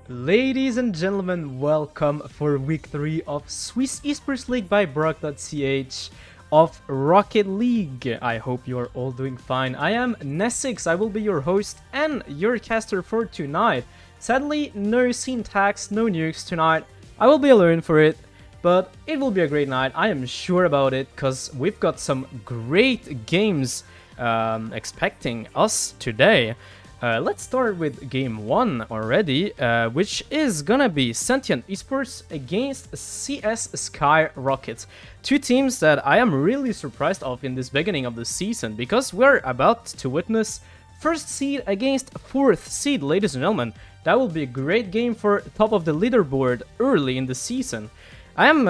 Ladies and gentlemen, welcome for week 3 of Swiss Esports League by Brock.ch of Rocket League. I hope you are all doing fine. I am Nessix, I will be your host and your caster for tonight. Sadly, no syntax, no nukes tonight. I will be alone for it, but it will be a great night. I am sure about it, because we've got some great games expecting us today. Let's start with game 1 already, which is gonna be Sentient Esports against CS Sky Rockets. Two teams that I am really surprised of in this beginning of the season, because we're about to witness first seed against fourth seed, ladies and gentlemen. That will be a great game for top of the leaderboard early in the season. I am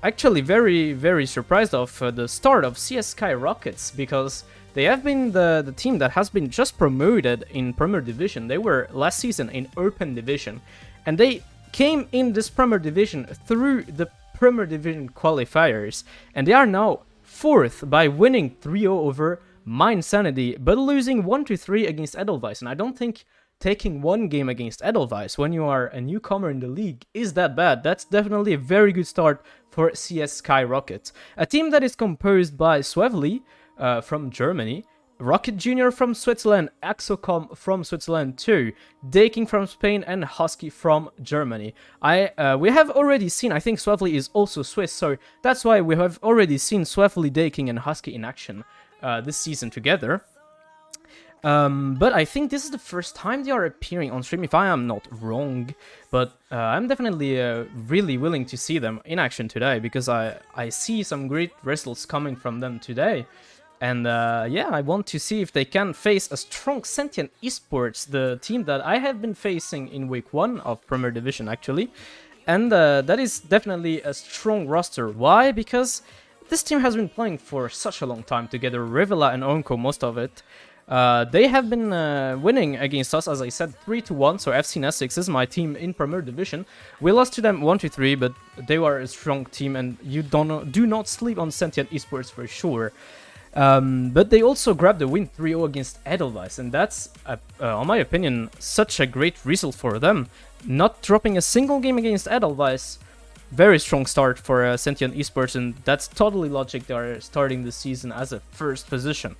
actually very surprised of the start of CS Sky Rockets, because they have been the team that has been just promoted in Premier Division. They were last season in Open Division, and they came in this Premier Division through the Premier Division qualifiers, and they are now fourth by winning 3-0 over Mindsanity, but losing 1-3 against Edelweiss. And I don't think taking one game against Edelweiss when you are a newcomer in the league is that bad. That's definitely a very good start for CS Sky Rockets, a team that is composed by Swevely from Germany, Rocket Jr. from Switzerland, Axocom from Switzerland too, Daking from Spain, and Husky from Germany. We have already seen, I think Swevely is also Swiss, so that's why we have already seen Swevely, Daking, and Husky in action this season together. But I think this is the first time they are appearing on stream, if I am not wrong. But I'm definitely really willing to see them in action today, because I see some great results coming from them today. And yeah, I want to see if they can face a strong Sentient Esports, the team that I have been facing in week 1 of Premier Division actually. And that is definitely a strong roster. Why? Because this team has been playing for such a long time together, Rivela and Onko, most of it. They have been winning against us, as I said, 3-1, so FC Nesix is my team in Premier Division. We lost to them 1-3, but they are a strong team, and you do not sleep on Sentient Esports for sure. But they also grabbed the win 3-0 against Edelweiss, and that's, in my opinion, such a great result for them. Not dropping a single game against Edelweiss, very strong start for Sentient Esports, and that's totally logic. They are starting the season as a first position.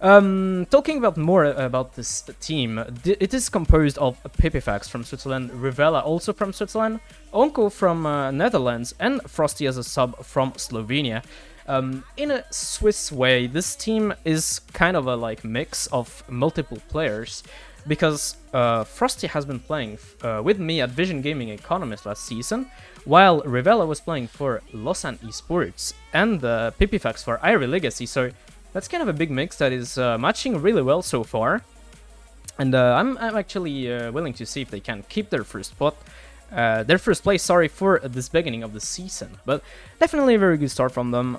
Talking more about this team, it is composed of Pipifax from Switzerland, Rivela also from Switzerland, Onko from Netherlands, and Frosty as a sub from Slovenia. In a Swiss way, this team is kind of a mix of multiple players, because Frosty has been playing with me at Vision Gaming Economist last season, while Rivela was playing for Lausanne Esports, and Pipifax for Irie Legacy, so that's kind of a big mix that is matching really well so far. And I'm actually willing to see if they can keep their first place, for this beginning of the season. But definitely a very good start from them,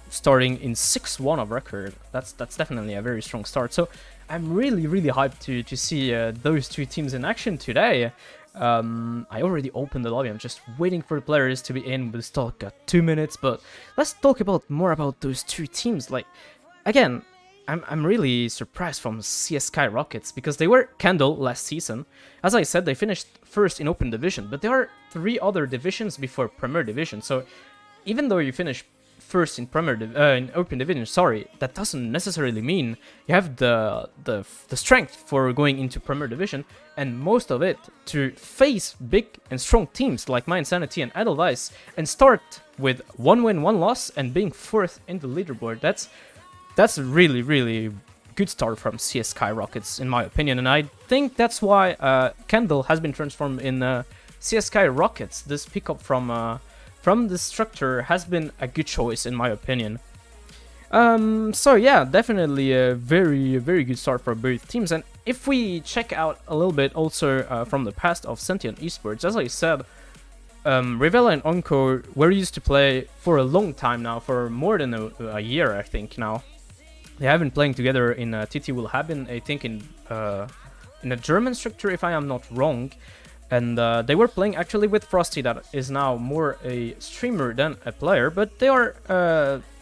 starting in 6-1 of record. That's definitely a very strong start. So I'm really hyped to see those two teams in action today. I already opened the lobby. I'm just waiting for the players to be in. We'll still got 2 minutes, but let's talk more about those two teams. Again, I'm really surprised from CS Sky Rockets, because they were Candle last season. As I said, they finished first in Open Division, but there are 3 other divisions before Premier Division. So even though you finish first in in Open Division, sorry, that doesn't necessarily mean you have the strength for going into Premier Division, and most of it to face big and strong teams like My Insanity and Edelweiss and start with 1 win, 1 loss and being 4th in the leaderboard. That's a really, really good start from CS Skyrockets, in my opinion, and I think that's why Kendall has been transformed in CS Skyrockets. This pickup from the structure has been a good choice, in my opinion. So yeah, definitely a very, very good start for both teams. And if we check out a little bit also from the past of Sentient Esports, as I said, Rivella and Onko were used to play for a long time now, for more than a year, I think now. They have been playing together in TT Will Happen, I think in a German structure, if I am not wrong. And they were playing actually with Frosty, that is now more a streamer than a player, but they are,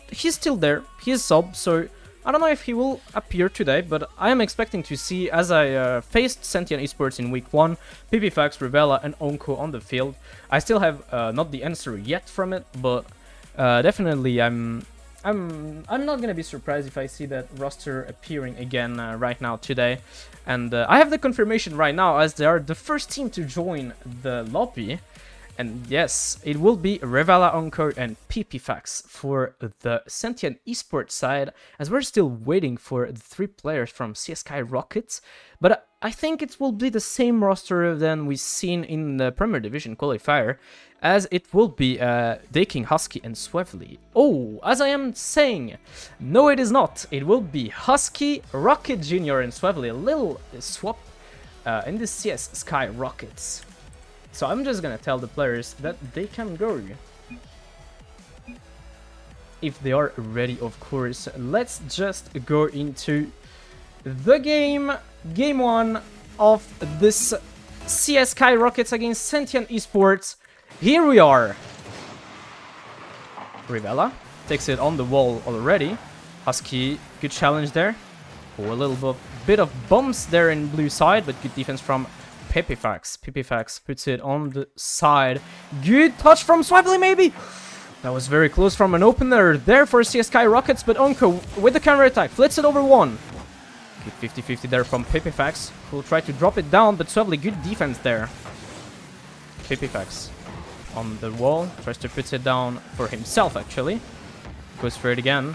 he's still there, he is sub, so I don't know if he will appear today, but I am expecting to see, as I faced Sentient Esports in week 1, PPFax, Rivella and Onko on the field. I still have not the answer yet from it, but definitely I'm not gonna be surprised if I see that roster appearing again right now today. And I have the confirmation right now, as they are the first team to join the lobby. And yes, it will be Rivella, Onko and PPFax for the Sentient Esports side, as we're still waiting for the 3 players from CS Skyrockets. But I think it will be the same roster than we've seen in the Premier Division qualifier, as it will be Daking, Husky and Swevely. Oh, as I am saying, no it is not. It will be Husky, Rocket Jr. and Swevely, a little swap in the CS Skyrockets. So I'm just gonna tell the players that they can go. If they are ready, of course. Let's just go into the game. Game 1 of this CS Skyrockets against Sentient Esports. Here we are. Rivella takes it on the wall already. Husky, good challenge there. Oh, a little bit of bumps there in blue side, but good defense from PPFax. PPFax puts it on the side. Good touch from Swively, maybe? That was very close from an opener there for CS Skyrockets, but Onko with the counter attack flits it over 1. Good 50-50 there from PPFax, who will try to drop it down, but Swively, good defense there. PPFax on the wall, tries to put it down for himself actually. Goes for it again.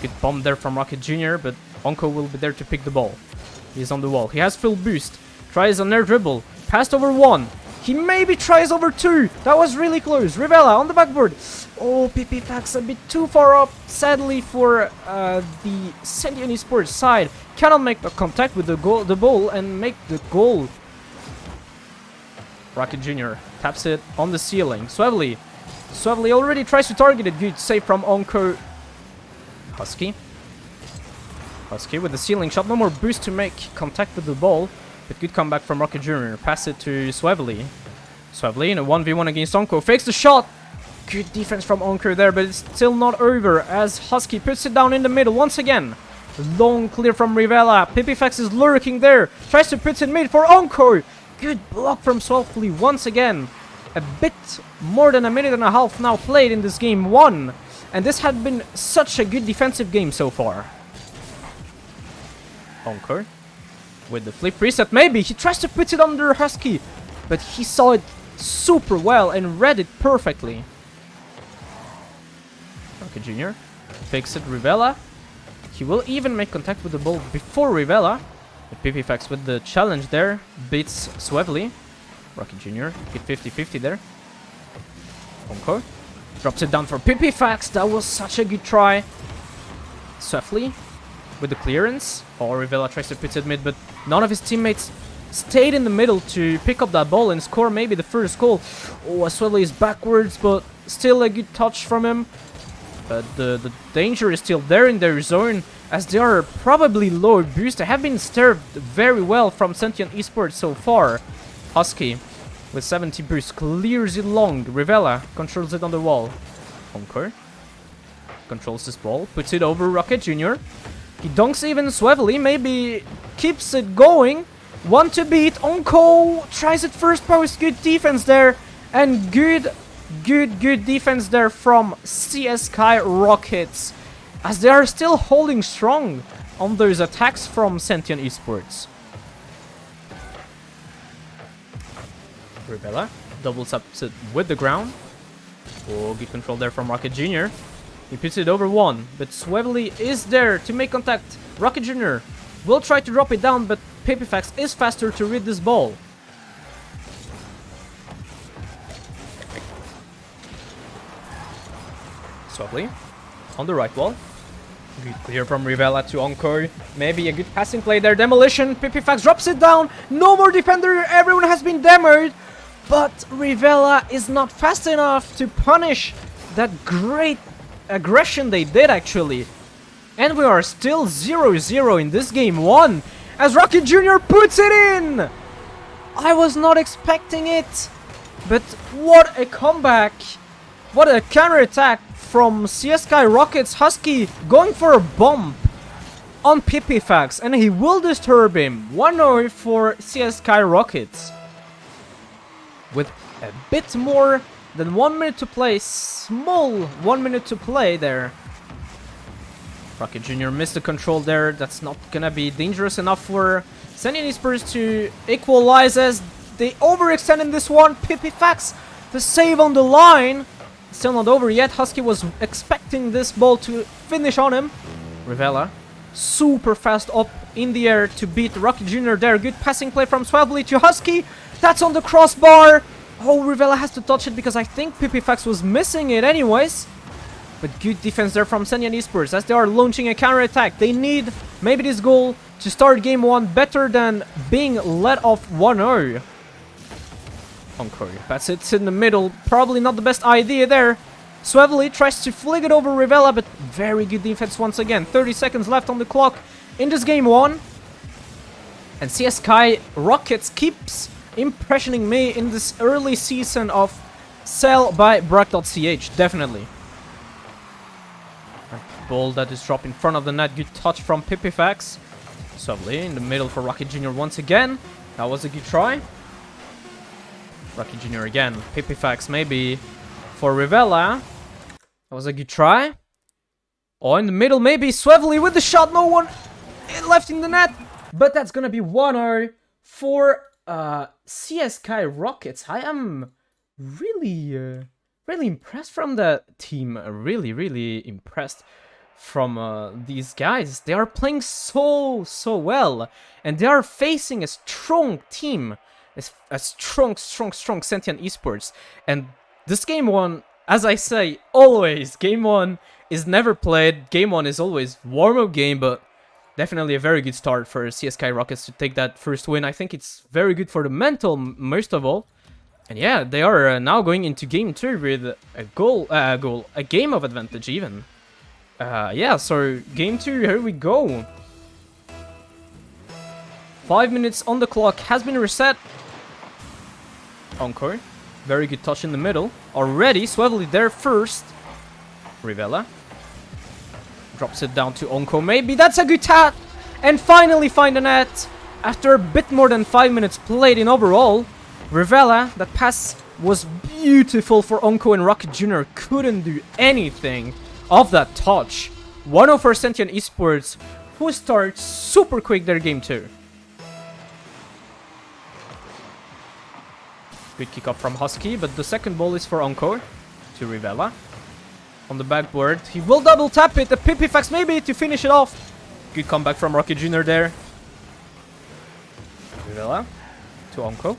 Good bomb there from Rocket Jr., but Onko will be there to pick the ball. He's on the wall, he has full boost. Tries an air dribble, passed over 1. He maybe tries over 2. That was really close. Rivella on the backboard. Oh, PPFax a bit too far up, sadly, for the Sentient Esports side. Cannot make the contact with the ball and make the goal. Rocket Jr. taps it on the ceiling. Swevely already tries to target it. Good save from Onko. Husky with the ceiling shot. No more boost to make contact with the ball. But good comeback from Rocket Jr. Pass it to Swevely. Swevely in a 1v1 against Onko. Fakes the shot. Good defense from Onko there, but it's still not over as Husky puts it down in the middle once again. Long clear from Rivella. PPFax is lurking there. Tries to put it mid for Onko. Good block from Swevely once again. A bit more than a minute and a half now played in this game 1. And this had been such a good defensive game so far. Onko with the flip reset, maybe he tries to put it under Husky, but he saw it super well and read it perfectly. Rocket Jr. takes it, Rivella. He will even make contact with the ball before Rivella. But PPFax with the challenge there beats Swevely. Rocket Jr. hit 50-50 there. Onko drops it down for PPFax. That was such a good try. Swevely with the clearance. Oh, Rivella tries to put it mid, but none of his teammates stayed in the middle to pick up that ball and score maybe the first goal. Oh, Swevely is backwards, but still a good touch from him. But the danger is still there in their zone, as they are probably low boost. They have been served very well from Sentient Esports so far. Husky with 70 boost clears it long. Rivella controls it on the wall. Onko controls this ball, puts it over Rocket Jr. He dunks even Swevely, maybe keeps it going. 1 to beat. Onko tries it first post. Good defense there. And good Good defense there from CS:GO Rockets, as they are still holding strong on those attacks from Sentient Esports. Rivella doubles up with the ground. Oh, good control there from Rocket Jr. He puts it over one, but Swevely is there to make contact. Rocket Jr. will try to drop it down, but Pipifax is faster to read this ball. Swevely on the right wall. Good clear from Rivella to Encore. Maybe a good passing play there. Demolition. Pipifax drops it down. No more defender. Everyone has been demoed. But Rivella is not fast enough to punish that great aggression they did, actually. And we are still 0-0 in this game 1 as Rocket Jr. puts it in. I was not expecting it. But what a comeback. What a counter-attack from CS:GO Rockets. Husky going for a bump on Pipifax, and he will disturb him. 1-0 for CS:GO Rockets. With a bit more than 1 minute to play, small 1 minute to play there. Rocket Jr. missed the control there. That's not gonna be dangerous enough for Sentient Esports to equalize as they overextend in this one. Pipifax, the save on the line. Still not over yet. Husky was expecting this ball to finish on him. Rivella, super fast up in the air to beat Rocket Jr. there. Good passing play from Swevely to Husky. That's on the crossbar. Oh, Rivella has to touch it because I think Pipifax was missing it anyways. But good defense there from Sentient Esports as they are launching a counter-attack. They need maybe this goal to start game 1 better than being let off 1-0. Encore, that's it in the middle. Probably not the best idea there. Swevely tries to flick it over Rivella, but very good defense once again. 30 seconds left on the clock in this game 1. And CS:GO Rockets keeps impressioning me in this early season of Sell by Brock.ch, definitely. Ball that is dropped in front of the net. Good touch from Pipifax. Swevely in the middle for Rocket Jr. once again. That was a good try. Rocket Jr. again. Pipifax maybe for Rivella. That was a good try. Oh, in the middle maybe Swevely with the shot. No one left in the net. But that's gonna be 1-0 for CS:GO Rockets. I am really impressed from the team. Really impressed from these guys. They are playing so well, and they are facing a strong team, a strong Sentient Esports. And this game 1, as I say always, game 1 is never played. Game 1 is always warm-up game, but definitely a very good start for CS:GO Rockets to take that first win. I think it's very good for the mental, most of all. And yeah, they are now going into game 2 with a game of advantage even. Yeah, so game 2, here we go. 5 minutes on the clock has been reset. Encore, very good touch in the middle. Already, Swevely there first. Rivella drops it down to Onko. Maybe that's a good tap. And finally find the net. After a bit more than 5 minutes played in overall. Rivella, that pass was beautiful for Onko, and Rocket Jr. couldn't do anything of that touch. 1-0 for Sentient Esports, who starts super quick their game 2. Good kick up from Husky, but the second ball is for Onko to Rivella. On the backboard, he will double tap it. The Pipifax maybe to finish it off. Good comeback from Rocket Jr. there. Rivella to Onko.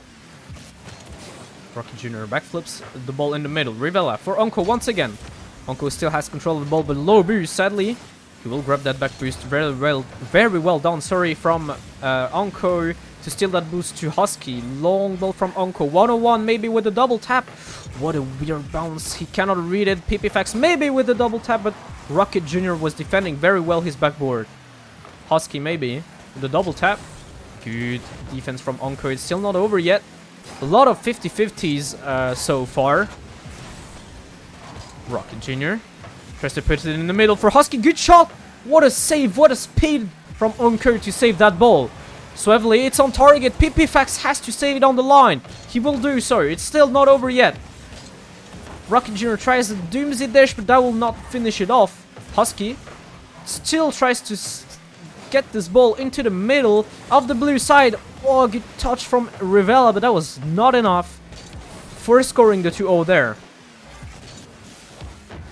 Rocket Jr. backflips the ball in the middle. Rivella for Onko once again. Onko still has control of the ball, but low boost, sadly. He will grab that back boost very well done, sorry, from Onko to steal that boost to Husky. Long ball from Onko. 101 maybe with a double tap. What a weird bounce. He cannot read it. Pipifax maybe with a double tap, but Rocket Jr. was defending very well his backboard. Husky maybe with a double tap. Good defense from Onko. It's still not over yet. A lot of 50-50s so far. Rocket Jr. tries to put it in the middle for Husky. Good shot. What a save. What a speed from Onko to save that ball. Swevely, it's on target. Pipifax has to save it on the line. He will do so. It's still not over yet. Rocket Jr. tries the Doomsday Dash, but that will not finish it off. Husky still tries to get this ball into the middle of the blue side. Oh, good touch from Rivella, but that was not enough for scoring the 2-0 there.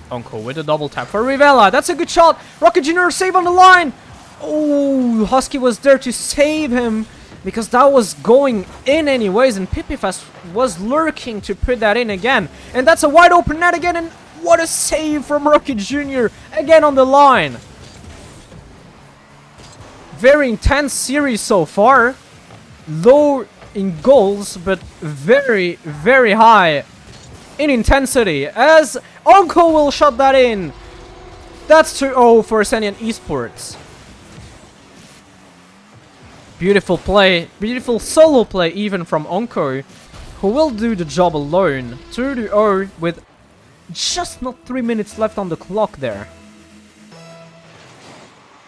Onko with a double tap for Rivella. That's a good shot. Rocket Jr. save on the line. Oh, Husky was there to save him because that was going in anyways, and Pipifast was lurking to put that in again. And that's a wide open net again, and what a save from Rocket Jr. again on the line. Very intense series so far. Low in goals, but very, very high in intensity, as Onko will shut that in. That's 2-0 for Sentient Esports. Beautiful play, beautiful solo play even from Onko, who will do the job alone. 2-0 with just not 3 minutes left on the clock there.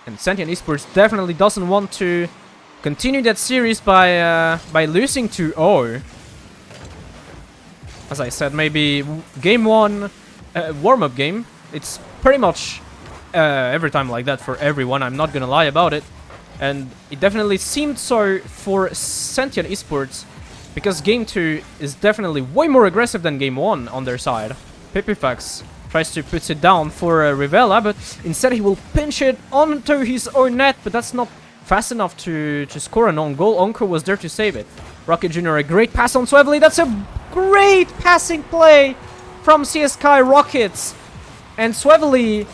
And Sentient Esports definitely doesn't want to continue that series by losing 2-0. As I said, maybe game 1, warm-up game. It's pretty much every time like that for everyone, I'm not gonna lie about it. And it definitely seemed so for Sentient Esports, because game 2 is definitely way more aggressive than game 1 on their side. Pipifax tries to put it down for Rivella, but instead he will pinch it onto his own net, but that's not fast enough to score an own goal. Onko was there to save it. Rocket Jr. a great pass on Swevely. That's a great passing play from CSK Rockets. And Swevely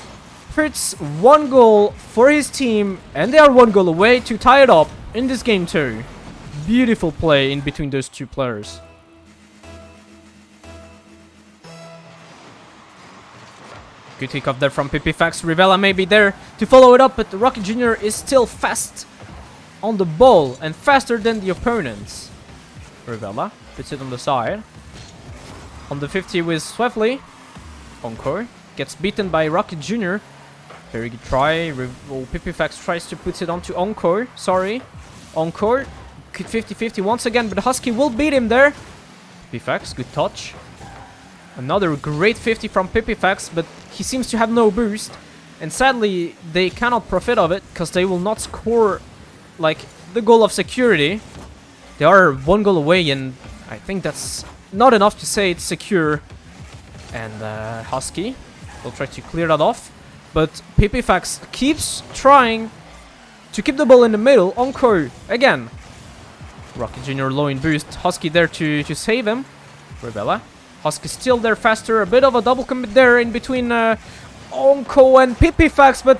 puts 1 goal for his team, and they are 1 goal away to tie it up in this game 2. Beautiful play in between those two players. Good kick-off there from Pipifax. Rivella may be there to follow it up, but Rocket Jr. is still fast on the ball and faster than the opponents. Rivella puts it on the side. On the 50 with Swevely. Onko gets beaten by Rocket Jr. Very good try. Pipifax tries to put it onto Onko. Sorry. Onko. Good 50-50 once again, but Husky will beat him there. Pipifax, good touch. Another great 50 from Pipifax, but he seems to have no boost. And sadly, they cannot profit of it, because they will not score, like, the goal of security. They are 1 goal away, and I think that's not enough to say it's secure. And Husky will try to clear that off. But Pipifax keeps trying to keep the ball in the middle. Onko again. Rocket Jr. low in boost. Husky there to save him. Rivella. Husky still there faster. A bit of a double commit there in between Onko and Pipifax, but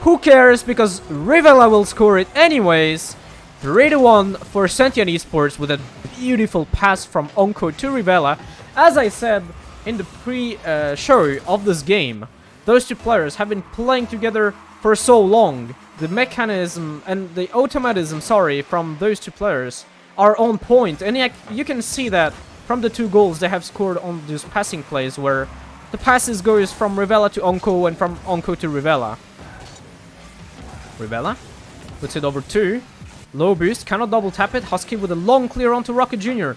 who cares, because Rivella will score it anyways. 3-1 for Sentient Esports with a beautiful pass from Onko to Rivella. As I said in the pre-show of this game, those two players have been playing together for so long. The mechanism and the automatism, from those two players are on point. And you can see that from the 2 goals they have scored on these passing plays, where the passes goes from Rivella to Onko and from Onko to Rivella. Rivella puts it over 2. Low boost, cannot double tap it. Husky with a long clear onto Rocket Jr.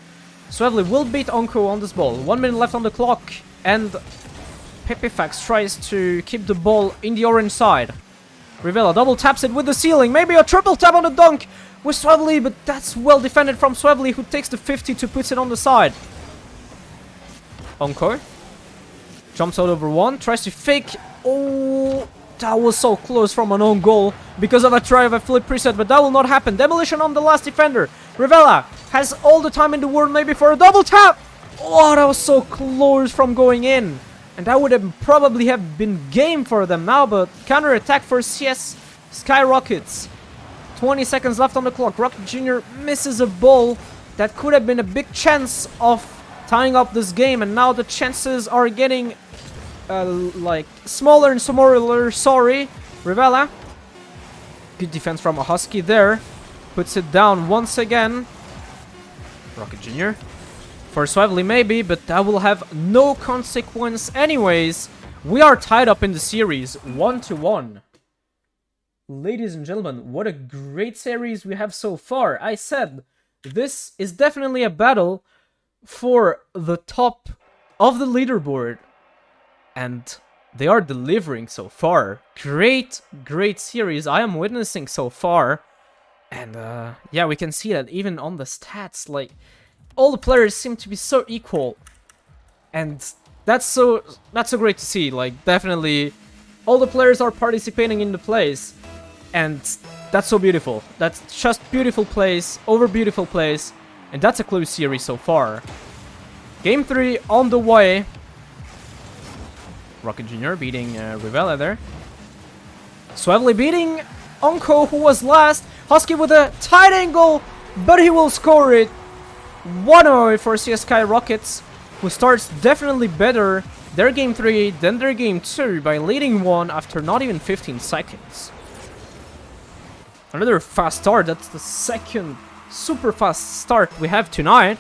Swevely will beat Onko on this ball. 1 minute left on the clock, and Pipifax tries to keep the ball in the orange side. Rivella double taps it with the ceiling. Maybe a triple tap on the dunk with Swevely, but that's well defended from Swevely, who takes the 50 to put it on the side. Onko jumps out over 1, tries to fake. Oh, that was so close from an own goal because of a try of a flip preset, but that will not happen. Demolition on the last defender. Rivella has all the time in the world maybe for a double tap. Oh, that was so close from going in. And that would have probably have been game for them now, but counter attack for CS Skyrockets. 20 seconds left on the clock. Rocket Jr. misses a ball that could have been a big chance of tying up this game, and now the chances are getting like smaller and smaller. Sorry, Rivella. Good defense from a Husky there. Puts it down once again. Rocket Jr. For Swevely maybe, but that will have no consequence anyways. We are tied up in the series, 1-1. Ladies and gentlemen, what a great series we have so far. I said, this is definitely a battle for the top of the leaderboard. And they are delivering so far. Great series I am witnessing so far. And yeah, we can see that even on the stats, like, all the players seem to be so equal. And that's so great to see. Like, definitely all the players are participating in the plays. And that's so beautiful. That's just beautiful plays over beautiful plays. And that's a close series so far. Game 3 on the way. Rocket Jr. beating Rivella there. Swavely beating Onko, who was last. Husky with a tight angle, but he will score it. 1-0 for CSK Rockets, who starts definitely better their game 3 than their game 2 by leading 1 after not even 15 seconds. Another fast start. That's the second super fast start we have tonight.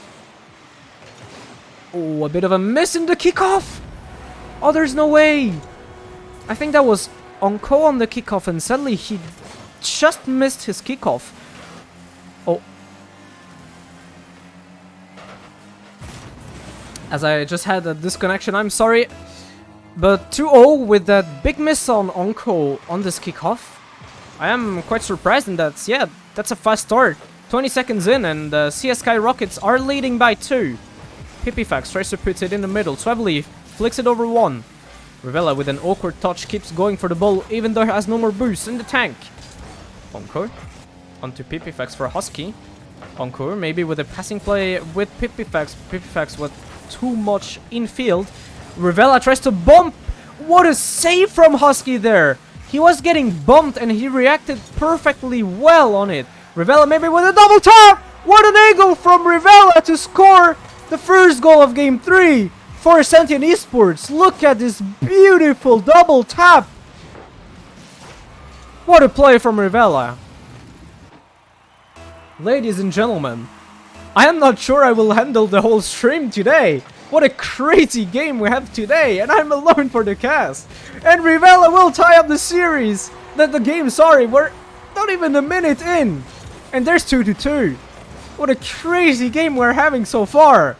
Oh, a bit of a miss in the kickoff. Oh, there's no way. I think that was Onko on the kickoff, and suddenly he just missed his kickoff. Oh. As I just had a disconnection, I'm sorry. But 2-0 with that big miss on Onko on this kickoff. I am quite surprised, and that's a fast start. 20 seconds in, and CSK Rockets are leading by 2. Pipifax tries to put it in the middle. Swavely flicks it over 1. Rivella with an awkward touch keeps going for the ball, even though he has no more boost in the tank. Encore. Onto Pipifax for Husky. Encore maybe with a passing play with Pipifax. Pipifax with too much infield. Rivella tries to bump. What a save from Husky there. He was getting bumped and he reacted perfectly well on it. Rivella maybe with a double tap. What an angle from Rivella to score the first goal of game 3 for Sentient Esports. Look at this beautiful double tap. What a play from Rivella. Ladies and gentlemen, I am not sure I will handle the whole stream today. What a crazy game we have today, and I'm alone for the cast. And Rivella will tie up the series. We're not even a minute in. And there's 2-2. What a crazy game we're having so far.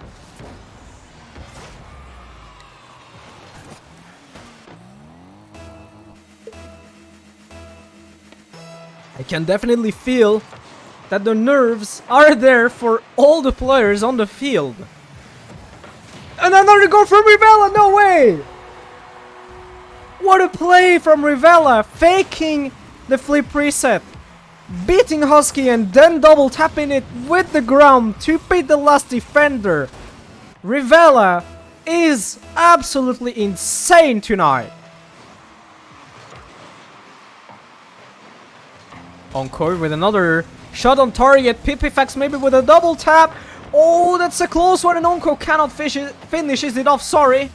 I can definitely feel that the nerves are there for all the players on the field. And another goal from Rivella, no way! What a play from Rivella, faking the flip reset, beating Husky and then double tapping it with the ground to beat the last defender. Rivella is absolutely insane tonight. Encore with another shot on target. Pipifax maybe with a double tap. Oh, that's a close one, and Onko cannot finishes it off, sorry.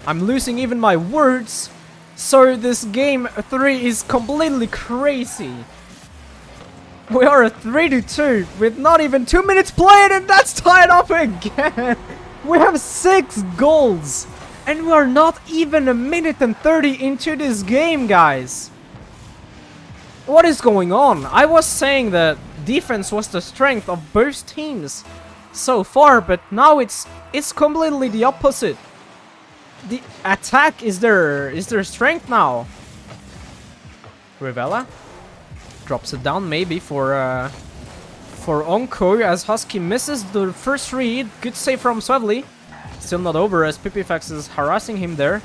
I'm losing even my words. So this game 3 is completely crazy. We are at 3-2 with not even 2 minutes played, and that's tied up again. We have 6 goals. And we are not even a minute and 30 into this game, guys. What is going on? I was saying that defense was the strength of both teams so far, but now it's completely the opposite. The attack is their strength now. Rivella drops it down maybe for Onko as Husky misses the first read. Good save from Swavely. Still not over as Pipifax is harassing him there.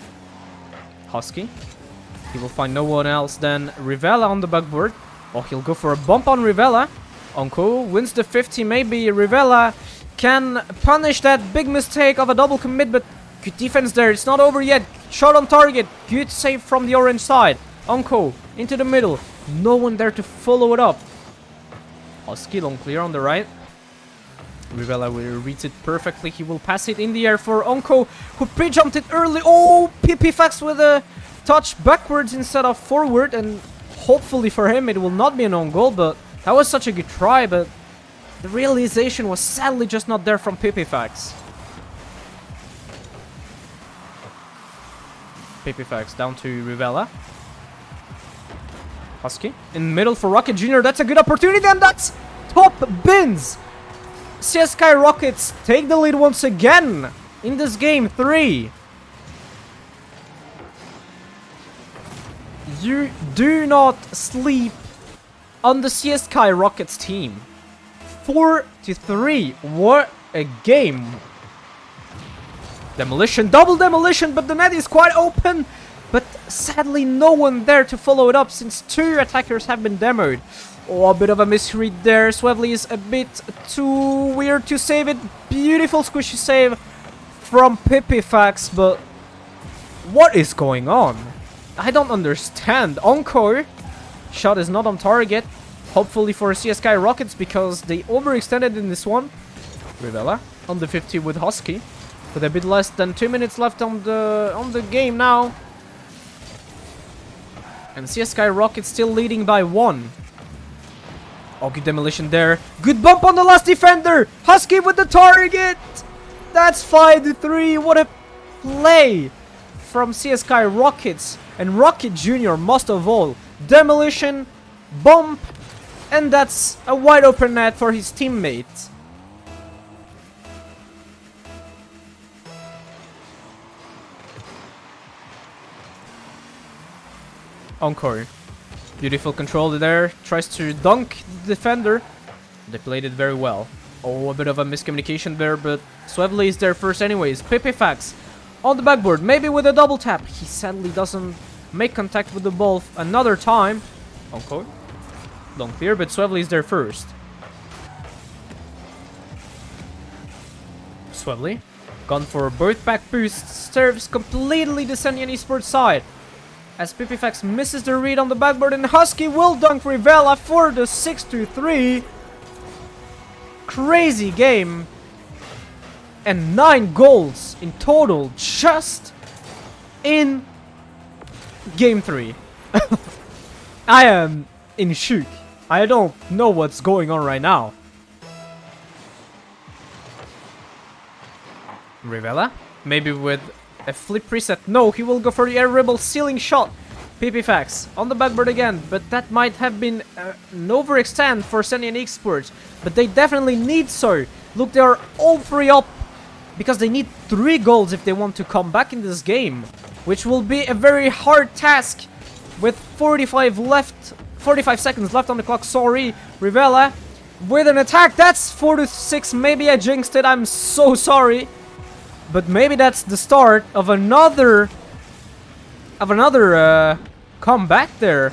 Husky. He will find no one else than Rivella on the backboard. Oh, he'll go for a bump on Rivella. Onko wins the 50. Maybe Rivella can punish that big mistake of a double commit, but good defense there. It's not over yet. Shot on target. Good save from the orange side. Onko into the middle. No one there to follow it up. Husky long clear on the right. Rivella will read it perfectly. He will pass it in the air for Onko, who pre-jumped it early. Oh, Pipifax with a touch backwards instead of forward, and hopefully for him it will not be an own goal, but that was such a good try, but the realization was sadly just not there from Pipifax. Pipifax down to Rivella. Husky in middle for Rocket Jr. That's a good opportunity, and that's top bins. CSK Rockets take the lead once again in this game 3. You do not sleep on the CS:GO Rockets team. 4-3. What a game. Demolition, double demolition, but the net is quite open. But sadly, no one there to follow it up since 2 attackers have been demoed. Oh, a bit of a misread there. Swevely is a bit too weird to save it. Beautiful squishy save from Pipifax, but what is going on? I don't understand. Encore. Shot is not on target. Hopefully for CS:GO Rockets because they overextended in this one. Rivella on the 50 with Husky. With a bit less than 2 minutes left on the game now. And CS:GO Rockets still leading by 1. Oh, good demolition there. Good bump on the last defender. Husky with the target. That's 5-3. What a play from CS:GO Rockets. And Rocket Jr. most of all. Demolition, bump, and that's a wide open net for his teammate. Encore. Beautiful control there. Tries to dunk the defender. They played it very well. Oh, a bit of a miscommunication there, but Swevely is there first anyways. Pipifax on the backboard, maybe with a double tap. He sadly doesn't make contact with the ball another time. Encore. Long clear, but Swevely is there first. Swevely. Gone for both back boosts. Serves completely the Sentient Esports side. As Pipifax misses the read on the backboard, and Husky will dunk Rivella for the 6-3. Crazy game. And 9 goals in total just in game 3. I am in shock. I don't know what's going on right now. Rivella, maybe with a flip reset. No, he will go for the Air Rebel ceiling shot. Pipifax on the backboard again, but that might have been an overextend for Sentient Esports. But they definitely need so. Look, they are all 3 up because they need 3 goals if they want to come back in this game, which will be a very hard task with 45 seconds left on the clock. Sorry, Rivella with an attack. That's 4-6. Maybe I jinxed it. I'm so sorry. But maybe that's the start of another comeback there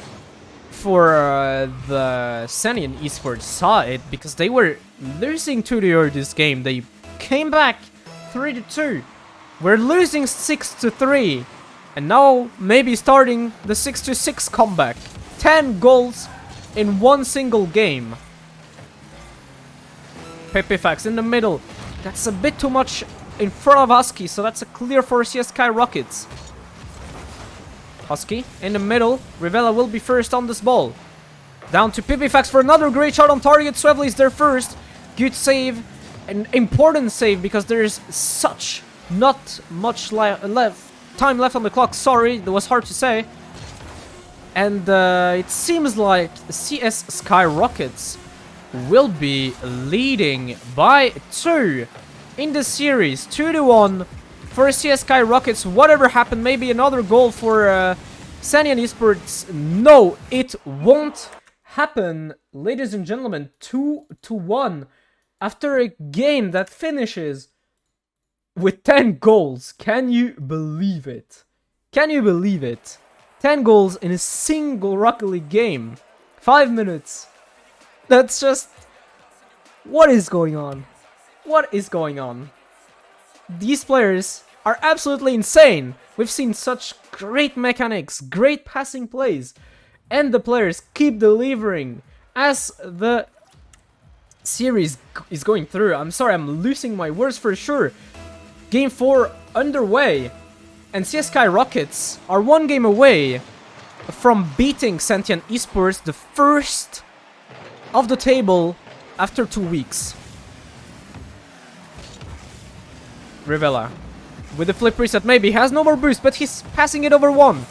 for the Sentient Esports side, because they were losing 2-0 this game. They came back 3-2. We're losing 6-3. And now maybe starting the 6-6 comeback. 10 goals in one single game. Pipifax in the middle. That's a bit too much in front of Husky, so that's a clear for CS:GO Rockets. Husky in the middle. Rivella will be first on this ball. Down to Pipifax for another great shot on target. Swevely is there first. Good save. An important save because there is such not much time left on the clock. Sorry, that was hard to say. And it seems like CS:GO Rockets will be leading by 2 in the series. 2-1 for CS:GO Rockets. Whatever happened, maybe another goal for Sentient Esports. No, it won't happen, ladies and gentlemen. 2-1 after a game that finishes with 10 goals. Can you believe it? Can you believe it? 10 goals in a single Rocket League game. 5 minutes. That's just... what is going on? What is going on? These players are absolutely insane. We've seen such great mechanics, great passing plays, and the players keep delivering as the series is going through. I'm sorry, I'm losing my words for sure. Game 4 underway, and CS:GO Rockets are 1 game away from beating Sentient Esports, the first of the table after 2 weeks. Rivella with a flip reset, maybe has no more boost, but he's passing it over 1.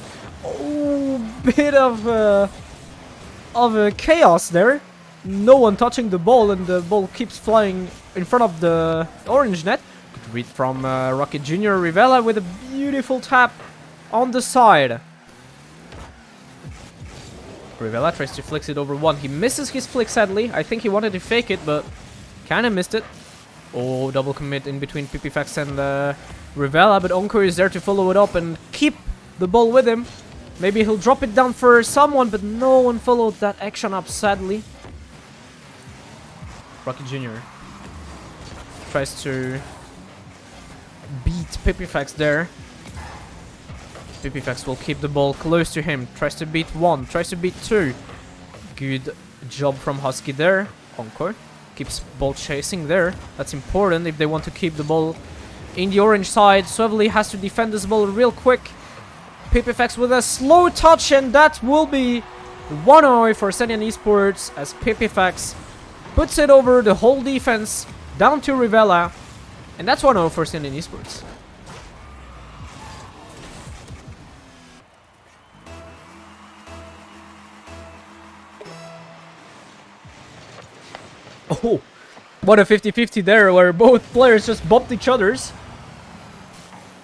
Oh, bit of chaos there. No one touching the ball, and the ball keeps flying in front of the orange net. Good Read from Rocket Jr. Rivella with a beautiful tap on the side. Rivella tries to flicks it over one. He misses his flick, sadly. I think he wanted to fake it, but kind of missed it. Oh, double commit in between Pipifax and Rivella, but Onko is there to follow it up and keep the ball with him. Maybe he'll drop it down for someone, but no one followed that action up, sadly. Rocket Jr. tries to beat Pipifax there. Pipifax will keep the ball close to him. Tries to beat one, tries to beat two. Good job from Husky there. Onko keeps ball chasing there. That's important if they want to keep the ball in the orange side. Swevely has to defend this ball real quick. Pipifax with a slow touch, and that will be 1-0 for Sentient Esports as Pipifax puts it over the whole defense down to Rivella, and that's 1-0 for Sentient Esports. Oh, what a 50-50 there, where both players just bumped each other's.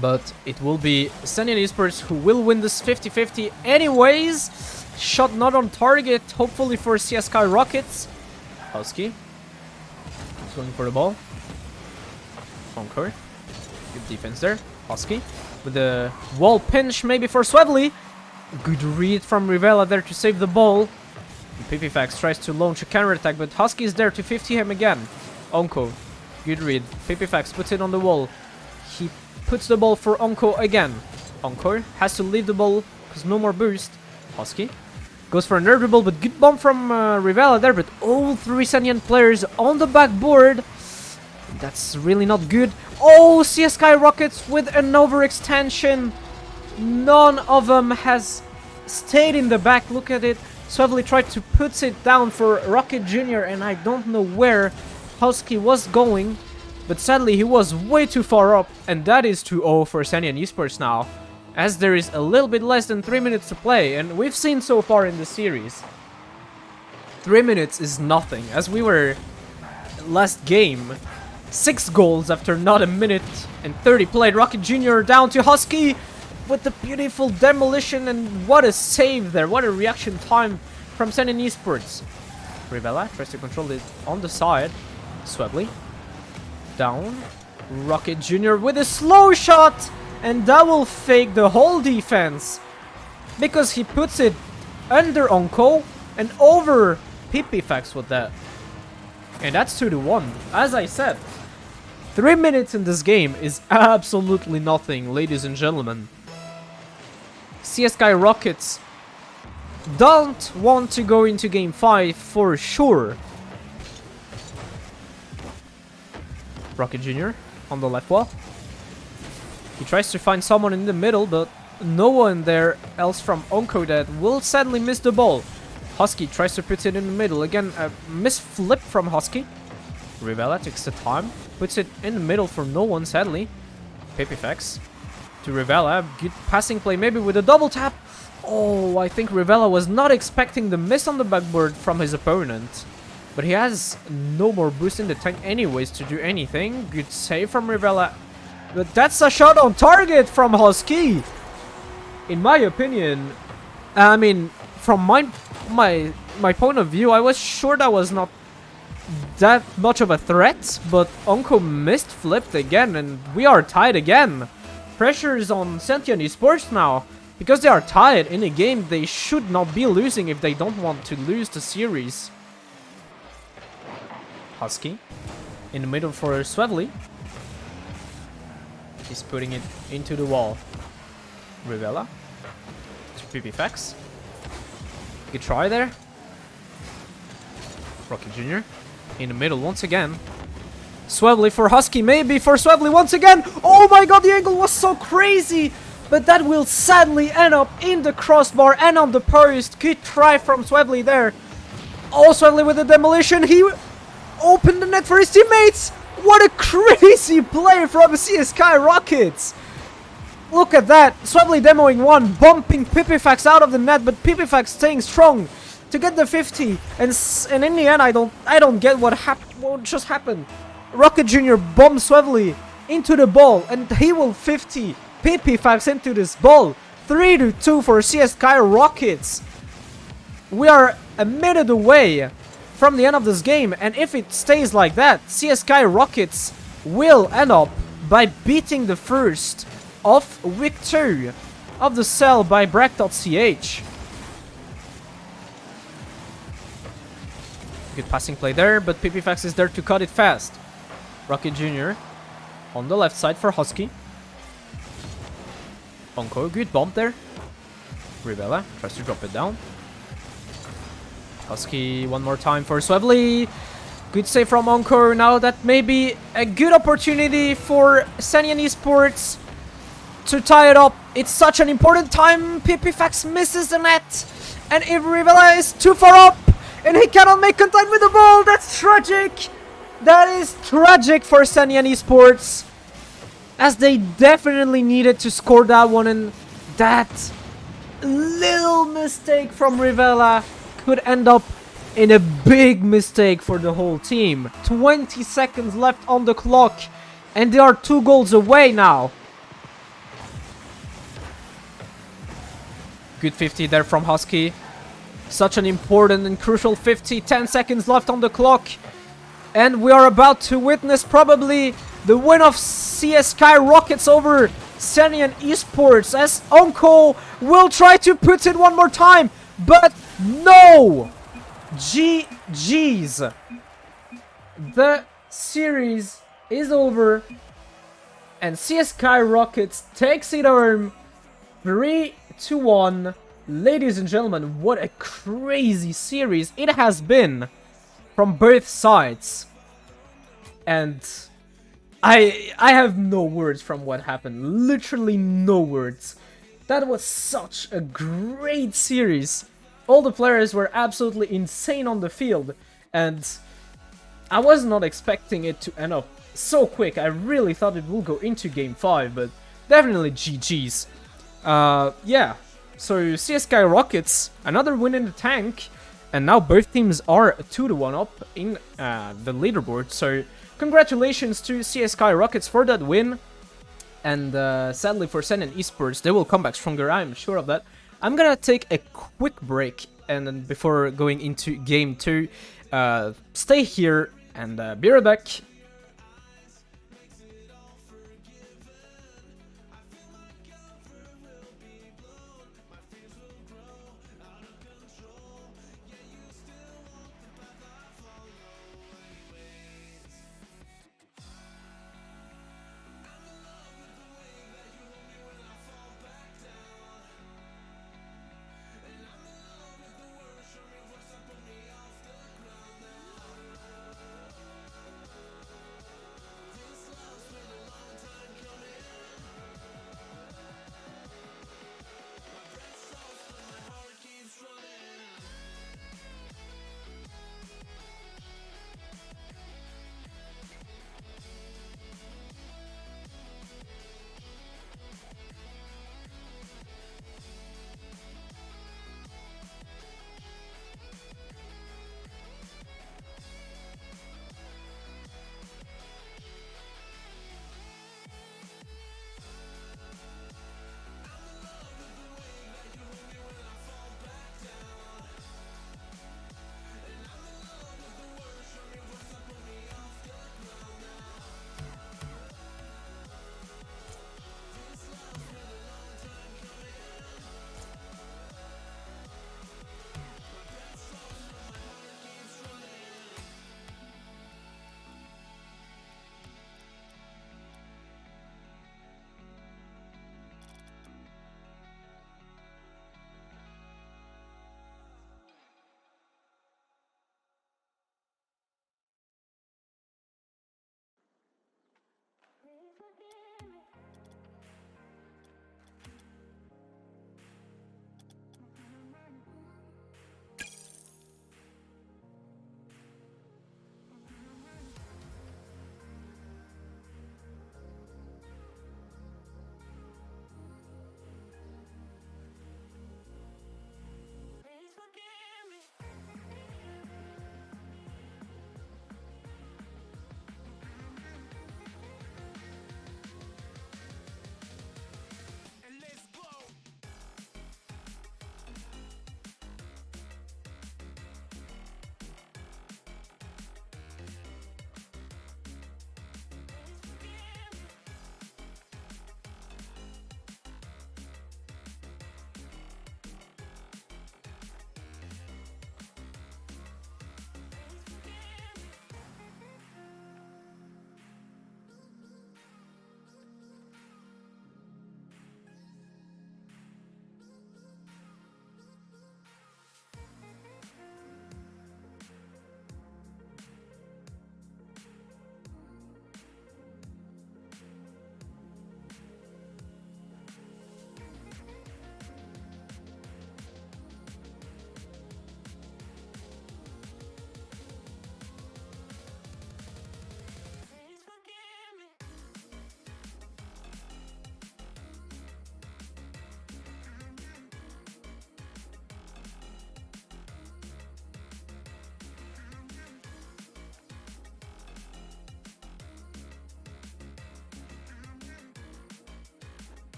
But it will be Sentient Esports who will win this 50-50 anyways. Shot not on target, hopefully for CSK Rockets. Husky is going for the ball. Onko. Good defense there. Husky with the wall pinch maybe for Swevely. Good read from Rivella there to save the ball. Pipifax tries to launch a counter-attack, but Husky is there to 50 him again. Onko. Good read. Pipifax puts it on the wall. He puts the ball for Onko again. Onko has to leave the ball because no more boost. Husky goes for a nerve dribble, but good bomb from Rivella there. But all three Sentient players on the backboard. That's really not good. Oh, CSK Rockets with an overextension. None of them has stayed in the back. Look at it. Swevely tried to put it down for Rocket Jr. and I don't know where Husky was going. But sadly, he was way too far up, and that is 2-0 for Sentient Esports now, as there is a little bit less than 3 minutes to play, and we've seen so far in the series 3 minutes is nothing, as we were last game 6 goals after not a minute and 30 played. Rocket Jr. down to Husky with the beautiful demolition, and what a save there, what a reaction time from Sentient Esports. Rivella tries to control it on the side. Swevely down. Rocket Jr. with a slow shot, and that will fake the whole defense because he puts it under Onko and over Pipifax with that. And that's 2-1. As I said, 3 minutes in this game is absolutely nothing, ladies and gentlemen. CSK Rockets don't want to go into game 5 for sure. Rocket Jr. on the left wall. He tries to find someone in the middle, but no one there else from Onko that will sadly miss the ball. Husky tries to put it in the middle. Again, a misflip from Husky. Rivella takes the time, puts it in the middle for no one, sadly. Pipifax to Rivella. Good passing play, maybe with a double tap. Oh, I think Rivella was not expecting the miss on the backboard from his opponent. But he has no more boost in the tank anyways to do anything. Good save from Rivella. But that's a shot on target from Husky. In my opinion, I mean, from my point of view, I was sure that was not that much of a threat. But Onko missed flipped again, and we are tied again. Pressure is on Sentient Esports now. Because they are tied in a game they should not be losing if they don't want to lose the series. Husky in the middle for Swevely. He's putting it into the wall. Rivella to Pipifax. Good try there. Rocket Jr. in the middle once again. Swevely for Husky, maybe for Swevely once again. Oh my god, the angle was so crazy. But that will sadly end up in the crossbar and on the post. Good try from Swevely there. Oh, Swevely with the demolition. He opened the net for his teammates. What a crazy play from CSK Rockets. Look at that. Swevely demoing one, bumping Pipifax out of the net, but Pipifax staying strong to get the 50. And in the end, I don't get what just happened. Rocket Jr. bombed Swevely into the ball, and he will 50 PP into this ball. 3-2 for CS:GO Rockets. We are a minute away from the end of this game, and if it stays like that, CS:GO Rockets will end up by beating the first of week 2 of the cell by Brack.ch. Good passing play there, but PPFax is there to cut it fast. Rocket Jr. on the left side for Husky. Onko, good bump there. Rivella tries to drop it down. Husky one more time for Swevely. Good save from Onko. Now that may be a good opportunity for Sentient Esports to tie it up. It's such an important time. PPFax misses the net. And if Rivella is too far up and he cannot make contact with the ball, that's tragic. That is tragic for Sentient Esports, as they definitely needed to score that one, and that little mistake from Rivella could end up in a big mistake for the whole team. 20 seconds left on the clock, and they are 2 goals away now. Good 50 there from Husky. Such an important and crucial 50. 10 seconds left on the clock. And we are about to witness probably the win of CS:GO Rockets over Sentient Esports, as Onko will try to put it one more time. But no! GG's. The series is over, and CS:GO Rockets takes it home 3-1. Ladies and gentlemen, what a crazy series it has been from both sides. And I have no words from what happened. Literally no words. That was such a great series. All the players were absolutely insane on the field, and I was not expecting it to end up so quick. I really thought it would go into game 5, but definitely GG's. Yeah, so CS:GO Rockets, another win in the tank, and now both teams are 2-1 up in the leaderboard. So congratulations to CS:GO Rockets for that win, and sadly for Sentient Esports, they will come back stronger, I'm sure of that. I'm gonna take a quick break, and then before going into game 2, stay here and be right back.